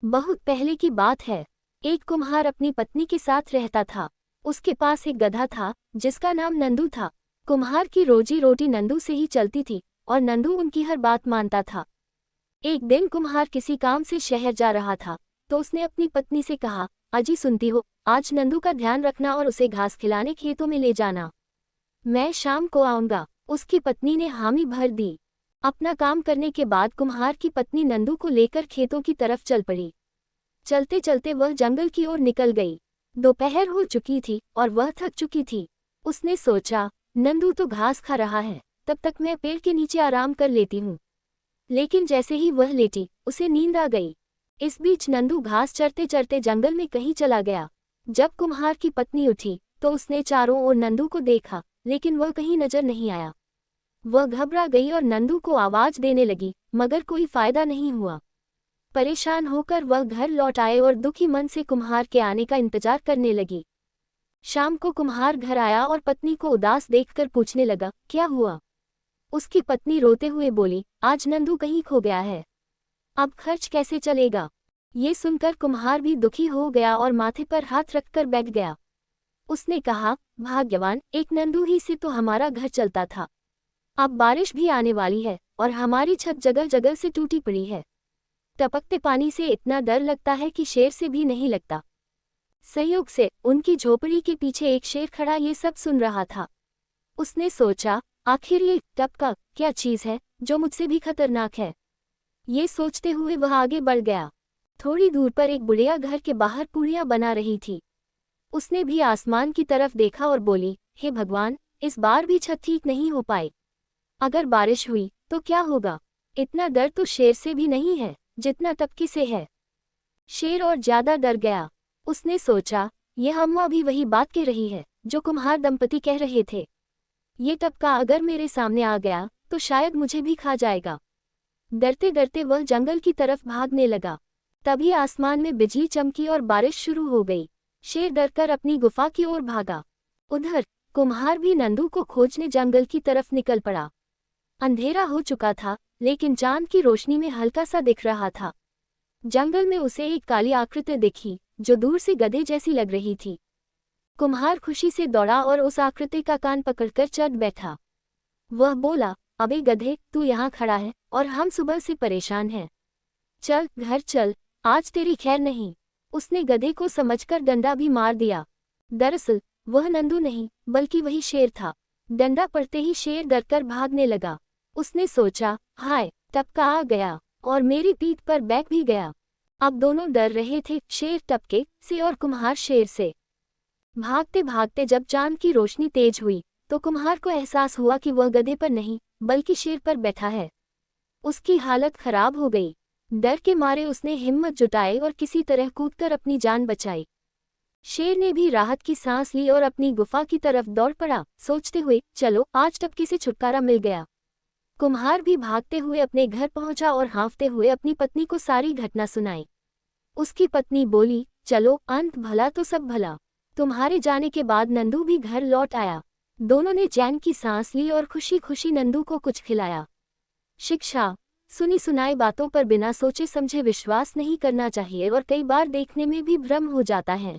बहुत पहले की बात है। एक कुम्हार अपनी पत्नी के साथ रहता था। उसके पास एक गधा था जिसका नाम नंदू था। कुम्हार की रोजी रोटी नंदू से ही चलती थी और नंदू उनकी हर बात मानता था। एक दिन कुम्हार किसी काम से शहर जा रहा था तो उसने अपनी पत्नी से कहा, अजी सुनती हो, आज नंदू का ध्यान रखना और उसे घास खिलाने खेतों में ले जाना। मैं शाम को आऊंगा। उसकी पत्नी ने हामी भर दी। अपना काम करने के बाद कुम्हार की पत्नी नंदू को लेकर खेतों की तरफ चल पड़ी। चलते चलते वह जंगल की ओर निकल गई। दोपहर हो चुकी थी और वह थक चुकी थी। उसने सोचा, नंदू तो घास खा रहा है, तब तक मैं पेड़ के नीचे आराम कर लेती हूँ। लेकिन जैसे ही वह लेटी, उसे नींद आ गई। इस बीच नंदू घास चरते चरते जंगल में कहीं चला गया। जब कुम्हार की पत्नी उठी तो उसने चारों ओर नंदू को देखा, लेकिन वह कहीं नजर नहीं आया। वह घबरा गई और नंदू को आवाज देने लगी, मगर कोई फायदा नहीं हुआ। परेशान होकर वह घर लौट आए और दुखी मन से कुम्हार के आने का इंतजार करने लगी। शाम को कुम्हार घर आया और पत्नी को उदास देखकर पूछने लगा, क्या हुआ? उसकी पत्नी रोते हुए बोली, आज नंदू कहीं खो गया है। अब खर्च कैसे चलेगा? ये सुनकर कुम्हार भी दुखी हो गया और माथे पर हाथ रखकर बैठ गया। उसने कहा, भाग्यवान, एक नंदू ही से तो हमारा घर चलता था। अब बारिश भी आने वाली है और हमारी छत जगह जगह से टूटी पड़ी है। टपकते पानी से इतना डर लगता है कि शेर से भी नहीं लगता। संयोग से उनकी झोपड़ी के पीछे एक शेर खड़ा ये सब सुन रहा था। उसने सोचा, आखिर ये टपका क्या चीज है जो मुझसे भी खतरनाक है। ये सोचते हुए वह आगे बढ़ गया। थोड़ी दूर पर एक बुढ़िया घर के बाहर पूड़ियां बना रही थी। उसने भी आसमान की तरफ देखा और बोली, हे भगवान, इस बार भी छत ठीक नहीं हो पाई। अगर बारिश हुई तो क्या होगा? इतना डर तो शेर से भी नहीं है जितना टपकी से है। शेर और ज्यादा डर गया। उसने सोचा, यह अम्मा भी वही बात कह रही है जो कुम्हार दंपति कह रहे थे। ये टपका अगर मेरे सामने आ गया तो शायद मुझे भी खा जाएगा। डरते डरते वह जंगल की तरफ भागने लगा। तभी आसमान में बिजली चमकी और बारिश शुरू हो गई। शेर डरकर अपनी गुफा की ओर भागा। उधर कुम्हार भी नंदू को खोजने जंगल की तरफ निकल पड़ा। अंधेरा हो चुका था, लेकिन चांद की रोशनी में हल्का सा दिख रहा था। जंगल में उसे एक काली आकृति दिखी जो दूर से गधे जैसी लग रही थी। कुम्हार खुशी से दौड़ा और उस आकृति का कान पकड़कर चढ़ बैठा। वह बोला, अबे गधे, तू यहाँ खड़ा है और हम सुबह से परेशान हैं। चल घर चल, आज तेरी खैर नहीं। उसने गधे को समझकर डंडा भी मार दिया। दरअसल वह नंदू नहीं बल्कि वही शेर था। डंडा पड़ते ही शेर डरकर भागने लगा। उसने सोचा, हाय, टपका आ गया और मेरी पीठ पर बैठ भी गया। अब दोनों डर रहे थे, शेर टपके से और कुम्हार शेर से। भागते भागते जब चांद की रोशनी तेज हुई तो कुम्हार को एहसास हुआ कि वह गधे पर नहीं बल्कि शेर पर बैठा है। उसकी हालत खराब हो गई। डर के मारे उसने हिम्मत जुटाई और किसी तरह कूदकर अपनी जान बचाई। शेर ने भी राहत की सांस ली और अपनी गुफा की तरफ दौड़ पड़ा, सोचते हुए, चलो आज टपकी से छुटकारा मिल गया। कुम्हार भी भागते हुए अपने घर पहुंचा और हाँफते हुए अपनी पत्नी को सारी घटना सुनाई। उसकी पत्नी बोली, चलो, अंत भला तो सब भला। तुम्हारे जाने के बाद नंदू भी घर लौट आया। दोनों ने चैन की सांस ली और खुशी खुशी नंदू को कुछ खिलाया। शिक्षा, सुनी सुनाई बातों पर बिना सोचे समझे विश्वास नहीं करना चाहिए और कई बार देखने में भी भ्रम हो जाता है।